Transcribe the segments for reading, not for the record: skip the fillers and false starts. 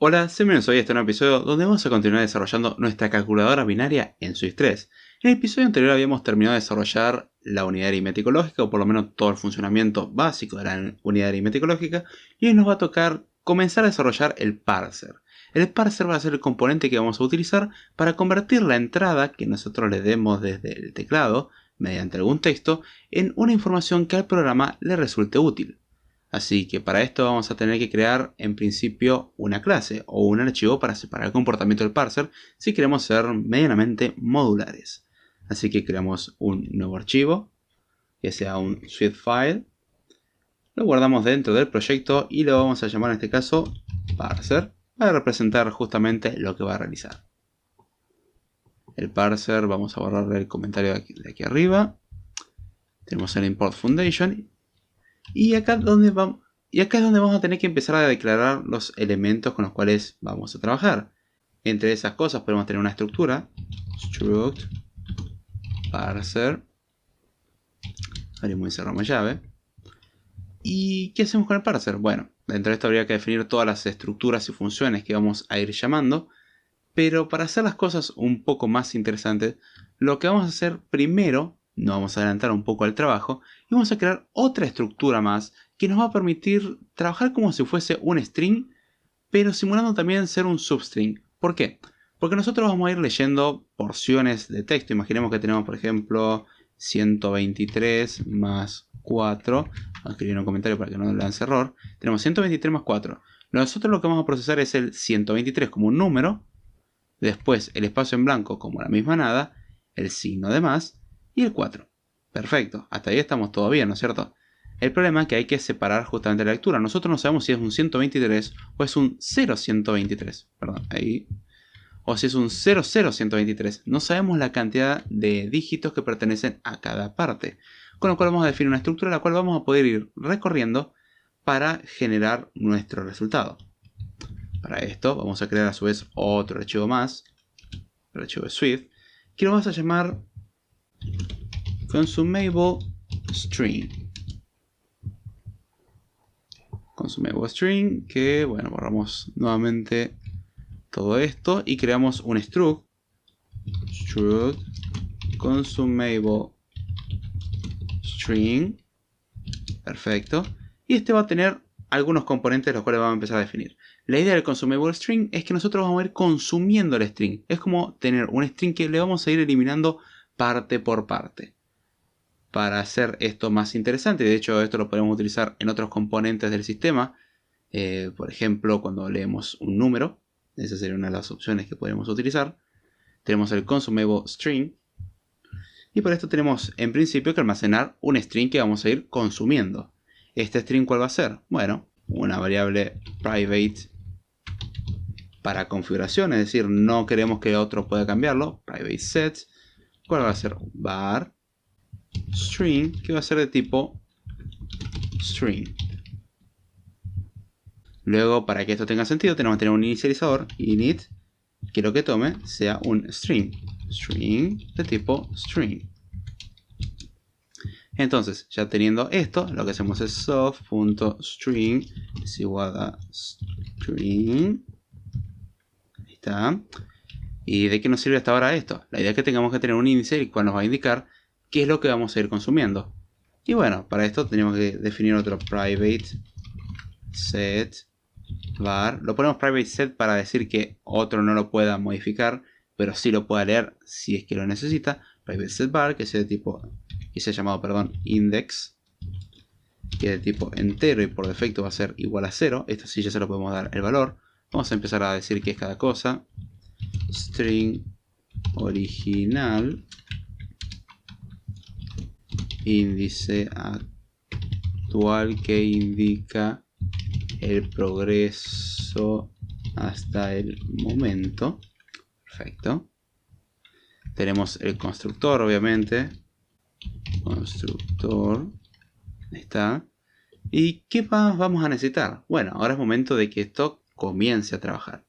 Hola, bienvenidos hoy a este nuevo episodio donde vamos a continuar desarrollando nuestra calculadora binaria en Swift 3. En el episodio anterior habíamos terminado de desarrollar la unidad aritmética lógica, o por lo menos todo el funcionamiento básico de la unidad aritmética lógica, y hoy nos va a tocar comenzar a desarrollar el parser. El parser va a ser el componente que vamos a utilizar para convertir la entrada que nosotros le demos desde el teclado, mediante algún texto, en una información que al programa le resulte útil. Así que para esto vamos a tener que crear en principio una clase o un archivo para separar el comportamiento del parser si queremos ser medianamente modulares. Así que creamos un nuevo archivo que sea un Swift file, lo guardamos dentro del proyecto y lo vamos a llamar en este caso parser para representar justamente lo que va a realizar. El parser vamos a borrar el comentario de aquí arriba. Tenemos el import foundation. Y acá es donde vamos a tener que empezar a declarar los elementos con los cuales vamos a trabajar. Entre esas cosas podemos tener una estructura. Struct parser. Abrimos y cerramos llave. ¿Y qué hacemos con el parser? Bueno, dentro de esto habría que definir todas las estructuras y funciones que vamos a ir llamando. Pero para hacer las cosas un poco más interesantes, lo que vamos a hacer primero, nos vamos a adelantar un poco al trabajo, y vamos a crear otra estructura más que nos va a permitir trabajar como si fuese un string, pero simulando también ser un substring. ¿Por qué? Porque nosotros vamos a ir leyendo porciones de texto. Imaginemos que tenemos, por ejemplo, 123 más 4. Vamos a escribir un comentario para que no lance error. Tenemos 123 más 4. Nosotros lo que vamos a procesar es el 123 como un número. Después el espacio en blanco como la misma nada, el signo de más y el 4. Perfecto, hasta ahí estamos todo bien, ¿no es cierto? El problema es que hay que separar justamente la lectura. Nosotros no sabemos si es un 123 o es un 0123. Perdón, ahí. O si es un 00123. No sabemos la cantidad de dígitos que pertenecen a cada parte. Con lo cual vamos a definir una estructura la cual vamos a poder ir recorriendo para generar nuestro resultado. Para esto vamos a crear a su vez otro archivo más, el archivo de Swift, que lo vamos a llamar consumable string. Consumable string, que bueno, borramos nuevamente todo esto y creamos un struct consumable string. Perfecto. Y este va a tener algunos componentes los cuales vamos a empezar a definir. La idea del consumable string es que nosotros vamos a ir consumiendo el string. Es como tener un string que le vamos a ir eliminando parte por parte. Para hacer esto más interesante, de hecho esto lo podemos utilizar en otros componentes del sistema. Por ejemplo, cuando leemos un número, esa sería una de las opciones que podemos utilizar. Tenemos el consumable string. Y por esto tenemos en principio que almacenar un string que vamos a ir consumiendo. ¿Este string cuál va a ser? Bueno, una variable private para configuración, es decir, no queremos que otro pueda cambiarlo. Private set, ¿cuál va a ser? Var string, que va a ser de tipo string. Luego, para que esto tenga sentido, tenemos que tener un inicializador, init, que lo que tome sea un string. String de tipo string. Entonces, ya teniendo esto, lo que hacemos es soft.string es igual a string. Ahí está. ¿Y de qué nos sirve hasta ahora esto? La idea es que tengamos que tener un índice el cual nos va a indicar qué es lo que vamos a ir consumiendo. Y bueno, para esto tenemos que definir otro private set var. Lo ponemos private set para decir que otro no lo pueda modificar, pero sí lo pueda leer si es que lo necesita. Private set var, que sea de tipo, que sea llamado, index, que es de tipo entero y por defecto va a ser igual a 0. Esto sí ya se lo podemos dar el valor. Vamos a empezar a decir qué es cada cosa. String original, índice actual que indica el progreso hasta el momento. Perfecto. Tenemos el constructor, obviamente. Constructor. Ahí está. ¿Y qué más vamos a necesitar? Bueno, ahora es momento de que esto comience a trabajar.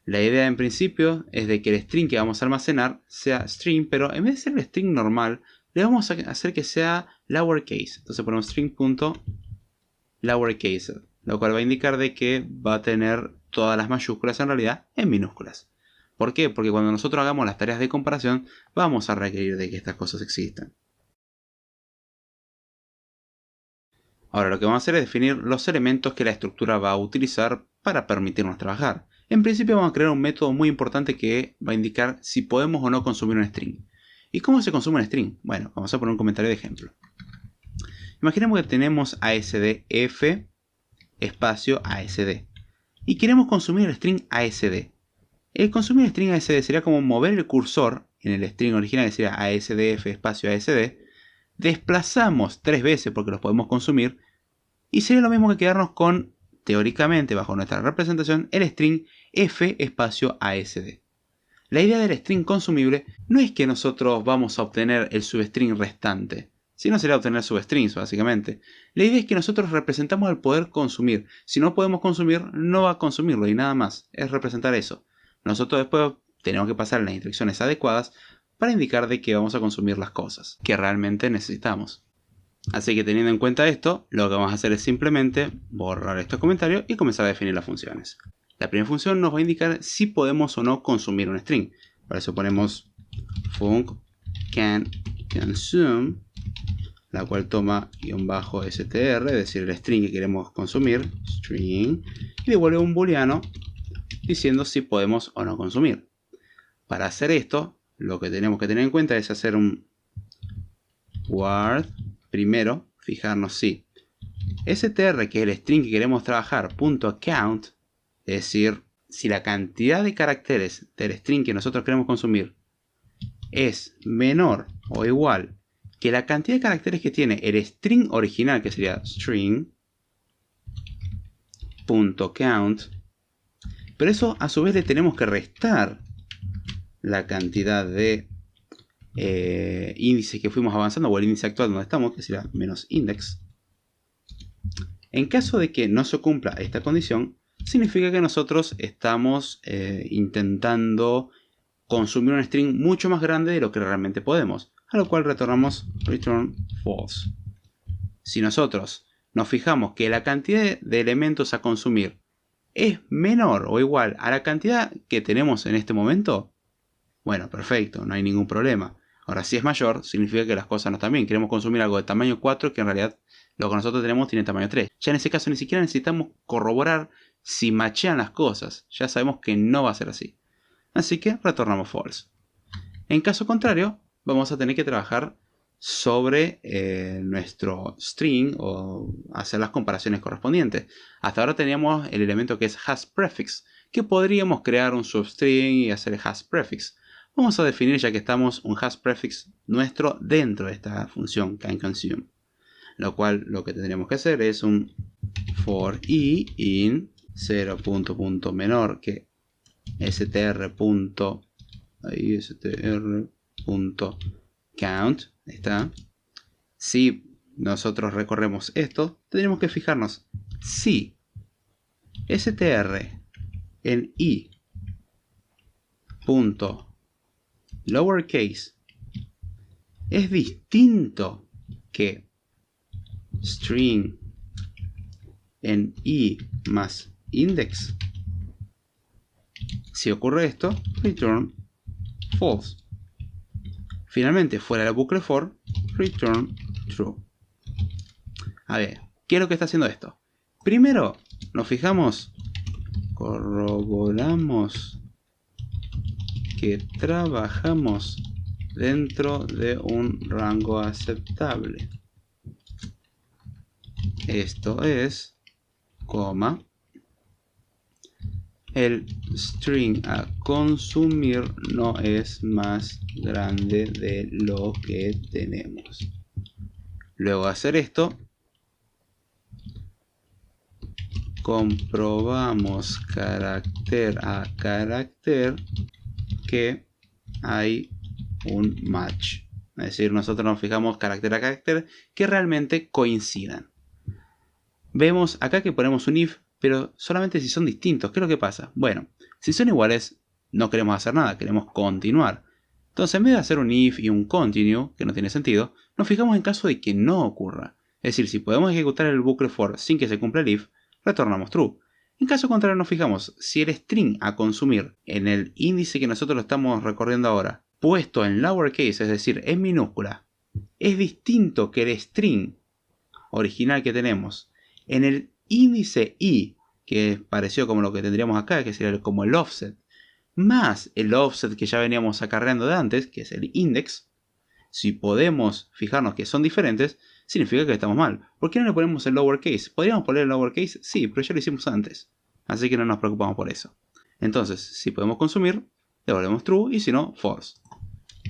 La idea en principio es de que el string que vamos a almacenar sea string, pero en vez de ser el string normal, le vamos a hacer que sea lowercase. Entonces ponemos string.lowercase, lo cual va a indicar de que va a tener todas las mayúsculas en realidad en minúsculas. ¿Por qué? Porque cuando nosotros hagamos las tareas de comparación vamos a requerir de que estas cosas existan. Ahora lo que vamos a hacer es definir los elementos que la estructura va a utilizar para permitirnos trabajar. En principio vamos a crear un método muy importante que va a indicar si podemos o no consumir un string. ¿Y cómo se consume un string? Bueno, vamos a poner un comentario de ejemplo. Imaginemos que tenemos ASDF espacio ASD y queremos consumir el string ASD. El consumir el string ASD sería como mover el cursor en el string original, que sería ASDF espacio ASD. Desplazamos 3 veces porque los podemos consumir y sería lo mismo que quedarnos con, teóricamente bajo nuestra representación, el string f espacio ASD. La idea del string consumible no es que nosotros vamos a obtener el substring restante, sino sería obtener substrings básicamente. La idea es que nosotros representamos el poder consumir. Si no podemos consumir, no va a consumirlo y nada más, es representar eso. Nosotros después tenemos que pasar las instrucciones adecuadas para indicar de que vamos a consumir las cosas que realmente necesitamos. Así que teniendo en cuenta esto, lo que vamos a hacer es simplemente borrar estos comentarios y comenzar a definir las funciones. La primera función nos va a indicar si podemos o no consumir un string. Para eso ponemos func can consume, la cual toma -str, es decir, el string que queremos consumir, string, y devuelve un booleano diciendo si podemos o no consumir. Para hacer esto, lo que tenemos que tener en cuenta es hacer un word. Primero, fijarnos si str, que es el string que queremos trabajar, .count, es decir, si la cantidad de caracteres del string que nosotros queremos consumir es menor o igual que la cantidad de caracteres que tiene el string original, que sería string.count, pero eso a su vez le tenemos que restar la cantidad de índices que fuimos avanzando, o el índice actual donde estamos, que será -index. En caso de que no se cumpla esta condición, significa que nosotros estamos intentando consumir un string mucho más grande de lo que realmente podemos, a lo cual retornamos return false. Si nosotros nos fijamos que la cantidad de elementos a consumir es menor o igual a la cantidad que tenemos en este momento, bueno, perfecto, no hay ningún problema. Ahora, si es mayor, significa que las cosas no están bien. Queremos consumir algo de tamaño 4 que en realidad lo que nosotros tenemos tiene tamaño 3. Ya en ese caso ni siquiera necesitamos corroborar si machean las cosas. Ya sabemos que no va a ser así. Así que retornamos false. En caso contrario, vamos a tener que trabajar sobre nuestro string o hacer las comparaciones correspondientes. Hasta ahora teníamos el elemento que es hasPrefix, que podríamos crear un substring y hacer el hasPrefix. Vamos a definir, ya que estamos, un hasPrefix nuestro dentro de esta función canConsume. Lo cual lo que tendríamos que hacer es un for i in 0. menor que str.count. Está. Si nosotros recorremos esto, tendríamos que fijarnos si str en i lowercase es distinto que string en i más index. Si ocurre esto, return false. Finalmente, fuera del bucle for, return true. A ver, ¿qué es lo que está haciendo esto? Primero, nos fijamos, corroboramos que trabajamos dentro de un rango aceptable. Esto es, coma, el string a consumir no es más grande de lo que tenemos. Luego de hacer esto, comprobamos carácter a carácter que hay un match. Es decir, nosotros nos fijamos carácter a carácter que realmente coincidan. Vemos acá que ponemos un if, pero solamente si son distintos. ¿Qué es lo que pasa? Bueno, si son iguales, no queremos hacer nada, queremos continuar. Entonces, en vez de hacer un if y un continue, que no tiene sentido, nos fijamos en caso de que no ocurra. Es decir, si podemos ejecutar el bucle for sin que se cumpla el if, retornamos true. En caso contrario nos fijamos, si el string a consumir en el índice que nosotros lo estamos recorriendo ahora, puesto en lowercase, es decir, en minúscula, es distinto que el string original que tenemos en el índice i, que es parecido como lo que tendríamos acá, que sería como el offset, más el offset que ya veníamos acarreando de antes, que es el index, si podemos fijarnos que son diferentes, significa que estamos mal. ¿Por qué no le ponemos el lowercase? ¿Podríamos poner el lowercase? Sí, pero ya lo hicimos antes. Así que no nos preocupamos por eso. Entonces, si podemos consumir, devolvemos true y si no, false.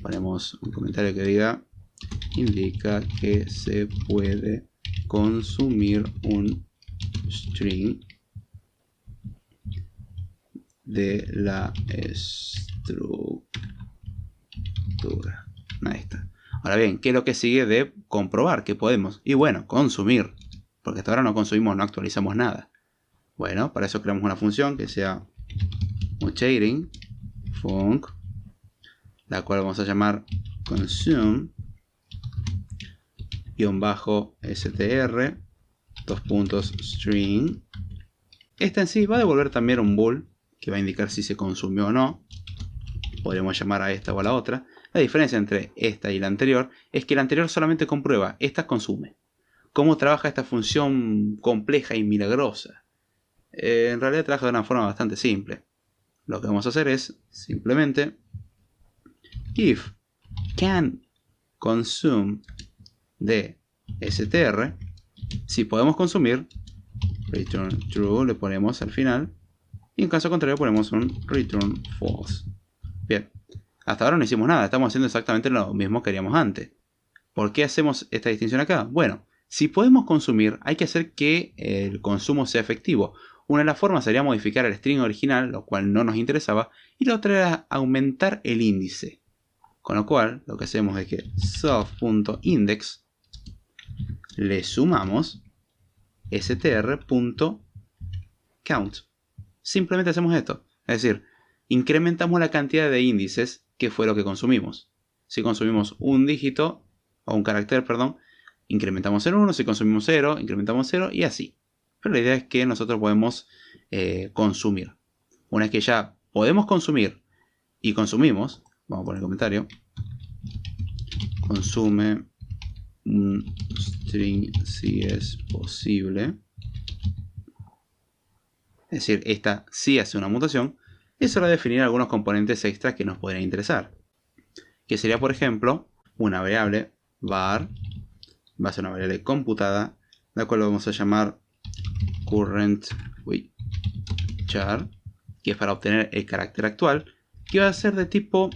Ponemos un comentario que diga, indica que se puede consumir un string de la estructura. Ahí está. Ahora bien, ¿qué es lo que sigue de comprobar que podemos? Y bueno, consumir. Porque hasta ahora no consumimos, no actualizamos nada. Bueno, para eso creamos una función que sea muchating func, la cual vamos a llamar consume -str string. Esta en sí va a devolver también un bool que va a indicar si se consumió o no. Podríamos llamar a esta o a la otra. La diferencia entre esta y la anterior es que la anterior solamente comprueba, esta consume. ¿Cómo trabaja esta función compleja y milagrosa? En realidad trabaja de una forma bastante simple. Lo que vamos a hacer es simplemente if can consume de str, si podemos consumir, return true le ponemos al final, y en caso contrario ponemos un return false. Bien, hasta ahora no hicimos nada, estamos haciendo exactamente lo mismo que haríamos antes. ¿Por qué hacemos esta distinción acá? Bueno, si podemos consumir, hay que hacer que el consumo sea efectivo. Una de las formas sería modificar el string original, lo cual no nos interesaba, y la otra era aumentar el índice. Con lo cual, lo que hacemos es que self.index le sumamos str.count. Simplemente hacemos esto. Es decir, incrementamos la cantidad de índices que fue lo que consumimos. Si consumimos un dígito, o un carácter, perdón, incrementamos el 1. Si consumimos 0, incrementamos 0 y así. Pero la idea es que nosotros podemos consumir. Una vez que ya podemos consumir y consumimos, vamos a poner el comentario, consume un string si es posible. Es decir, esta sí hace una mutación. Es hora de definir algunos componentes extras que nos podrían interesar. Que sería, por ejemplo, una variable var, va a ser una variable computada, la cual vamos a llamar current_char, que es para obtener el carácter actual, que va a ser de tipo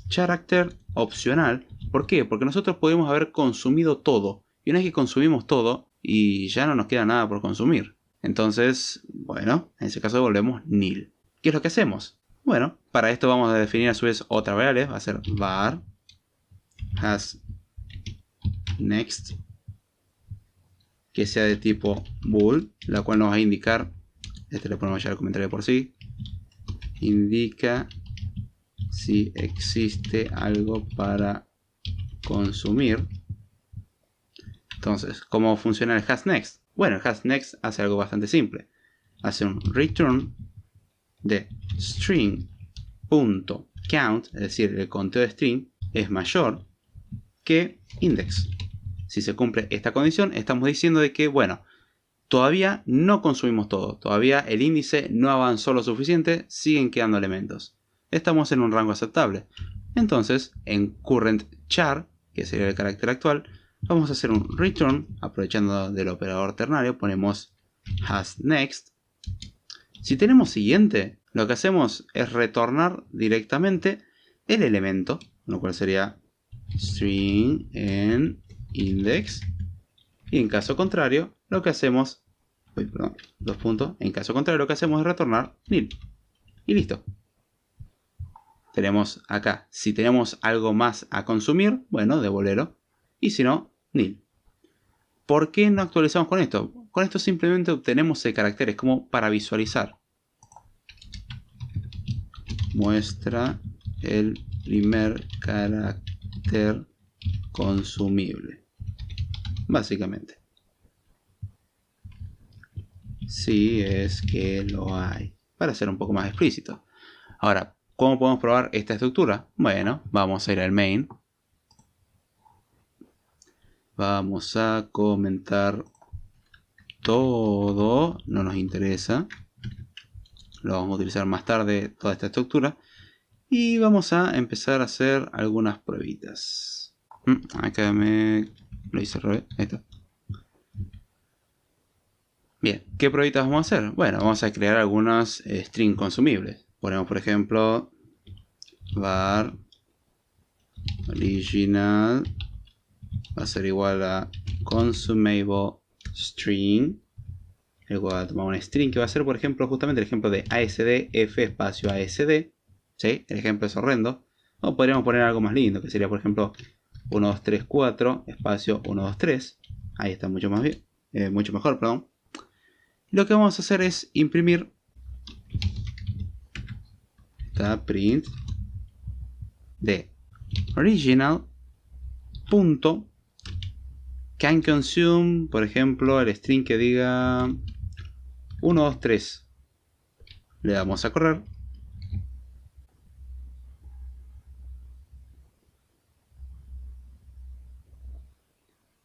character opcional. ¿Por qué? Porque nosotros podemos haber consumido todo, y una vez que consumimos todo, y ya no nos queda nada por consumir. Entonces, bueno, en ese caso devolvemos nil. ¿Qué es lo que hacemos? Bueno, para esto vamos a definir a su vez otra variable, va a ser var hasNext, que sea de tipo bool, la cual nos va a indicar, este le ponemos ya el comentario por sí, indica si existe algo para consumir. Entonces, ¿cómo funciona el hasNext? Bueno, el hasNext hace algo bastante simple. Hace un return de string.count, es decir, el conteo de string es mayor que index. Si se cumple esta condición, estamos diciendo de que, bueno, todavía no consumimos todo, todavía el índice no avanzó lo suficiente, siguen quedando elementos. Estamos en un rango aceptable. Entonces, en current_char, que sería el carácter actual, vamos a hacer un return, aprovechando del operador ternario, ponemos hasNext. Si tenemos siguiente, lo que hacemos es retornar directamente el elemento, lo cual sería string en index, y en caso contrario lo que hacemos, en caso contrario lo que hacemos es retornar nil, y listo. Tenemos acá, si tenemos algo más a consumir, bueno, devolverlo, y si no, nil. ¿Por qué no actualizamos con esto? Con esto simplemente obtenemos el carácter, es como para visualizar. Muestra el primer carácter consumible, básicamente. si es que lo hay, para ser un poco más explícito. Ahora, ¿cómo podemos probar esta estructura? Bueno, vamos a ir al main. Vamos a comentar todo, no nos interesa. Lo vamos a utilizar más tarde, toda esta estructura. Y vamos a empezar a hacer algunas pruebitas. Acá me lo hice al revés. Ahí está. Bien, ¿qué pruebitas vamos a hacer? Bueno, vamos a crear algunos string consumibles. Ponemos, por ejemplo, var original va a ser igual a consumable string. Igual tomar un string que va a ser, por ejemplo, justamente el ejemplo de ASD, F espacio ASD. ¿Sí? El ejemplo es horrendo. O podríamos poner algo más lindo, que sería, por ejemplo, 1, 2, 3, 4, espacio 1, 2, 3. Ahí está mucho más bien, mucho mejor, perdón. Lo que vamos a hacer es imprimir esta print de original punto can consume, por ejemplo, el string que diga 1, 2, 3. Le damos a correr.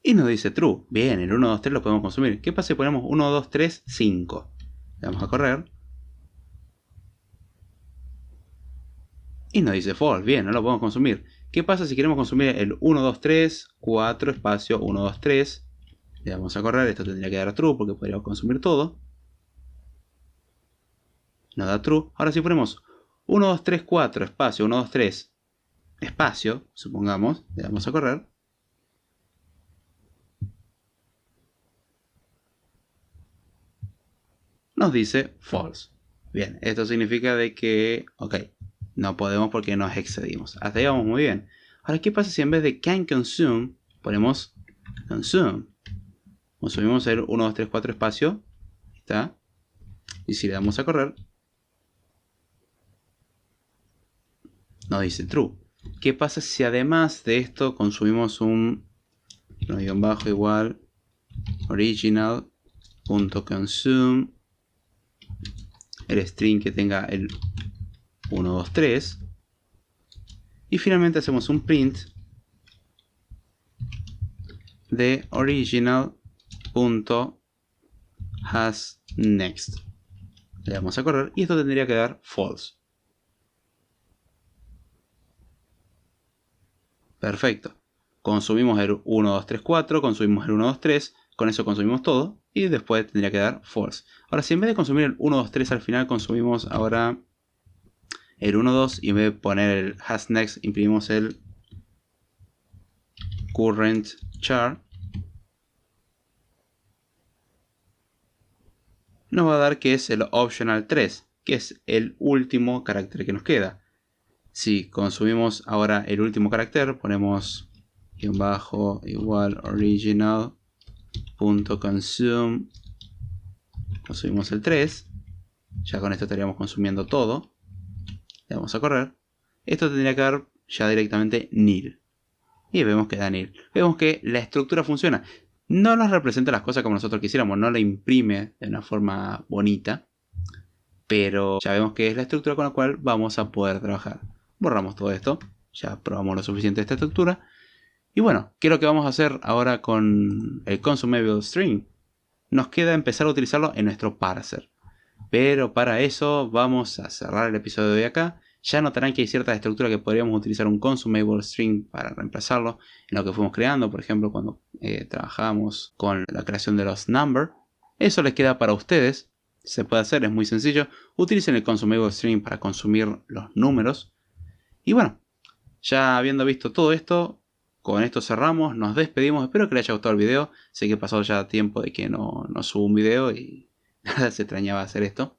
Y nos dice true. Bien, el 1, 2, 3 lo podemos consumir. ¿Qué pasa si ponemos 1, 2, 3, 5? Le damos a correr. Y nos dice false. Bien, no lo podemos consumir. ¿Qué pasa si queremos consumir el 1, 2, 3, 4, espacio 1, 2, 3? Le damos a correr. Esto tendría que dar true porque podríamos consumir todo. Nos da true. Ahora si ponemos 1, 2, 3, 4, espacio 1, 2, 3, espacio, supongamos, le damos a correr. Nos dice false. Bien, esto significa de que, ok, no podemos porque nos excedimos. Hasta ahí vamos muy bien. Ahora, ¿qué pasa si en vez de can consume ponemos consume? Consumimos el 1, 2, 3, 4 espacio. ¿Está? Y si le damos a correr, nos dice true. ¿Qué pasa si además de esto consumimos un guión bajo igual original.consume el string que tenga el 1, 2, 3 y finalmente hacemos un print de original.hasNext. Le damos a correr y esto tendría que dar false. Perfecto. Consumimos el 1, 2, 3, 4, consumimos el 1, 2, 3, con eso consumimos todo y después tendría que dar false. Ahora, si en vez de consumir el 1, 2, 3 al final consumimos ahora el 1, 2 y en vez de poner el hasNext imprimimos el current char, nos va a dar que es el optional 3, que es el último carácter que nos queda. Si consumimos ahora el último carácter, ponemos guión bajo igual original.consume, consumimos el 3, ya con esto estaríamos consumiendo todo, le damos a correr, esto tendría que dar ya directamente nil, y vemos que da nil, vemos que la estructura funciona, no nos representa las cosas como nosotros quisiéramos, no la imprime de una forma bonita, pero ya vemos que es la estructura con la cual vamos a poder trabajar. Borramos todo esto, ya probamos lo suficiente esta estructura. Y bueno, ¿qué es lo que vamos a hacer ahora con el consumable string? Nos queda empezar a utilizarlo en nuestro parser. Pero para eso vamos a cerrar el episodio de acá. Ya notarán que hay ciertas estructuras que podríamos utilizar un consumable string para reemplazarlo en lo que fuimos creando. Por ejemplo, cuando trabajamos con la creación de los number. Eso les queda para ustedes. Se puede hacer, es muy sencillo. Utilicen el consumable string para consumir los números. Y bueno, ya habiendo visto todo esto, con esto cerramos, nos despedimos. Espero que les haya gustado el video. Sé que pasó ya tiempo de que no subo un video y nada, se extrañaba hacer esto.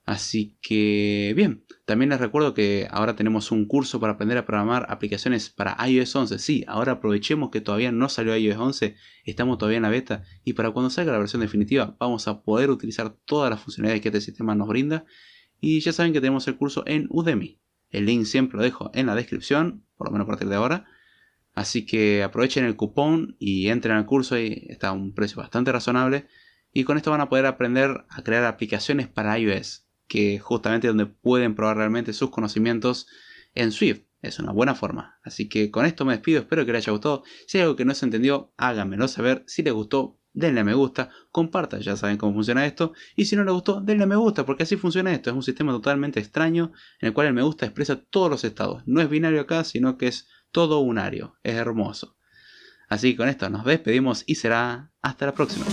Así que bien, también les recuerdo que ahora tenemos un curso para aprender a programar aplicaciones para iOS 11. Sí, ahora aprovechemos que todavía no salió iOS 11, estamos todavía en la beta y para cuando salga la versión definitiva vamos a poder utilizar todas las funcionalidades que este sistema nos brinda. Y ya saben que tenemos el curso en Udemy. El link siempre lo dejo en la descripción, por lo menos a partir de ahora. Así que aprovechen el cupón y entren al curso y está a un precio bastante razonable. Y con esto van a poder aprender a crear aplicaciones para iOS, que justamente es donde pueden probar realmente sus conocimientos en Swift. Es una buena forma. Así que con esto me despido, espero que les haya gustado. Si hay algo que no se entendió, háganmelo saber. Si les gustó, denle a me gusta, compartan, ya saben cómo funciona esto. Y si no les gustó, denle a me gusta, porque así funciona esto. Es un sistema totalmente extraño en el cual el me gusta expresa todos los estados. No es binario acá, sino que es todo unario. Es hermoso. Así que con esto nos despedimos y será hasta la próxima.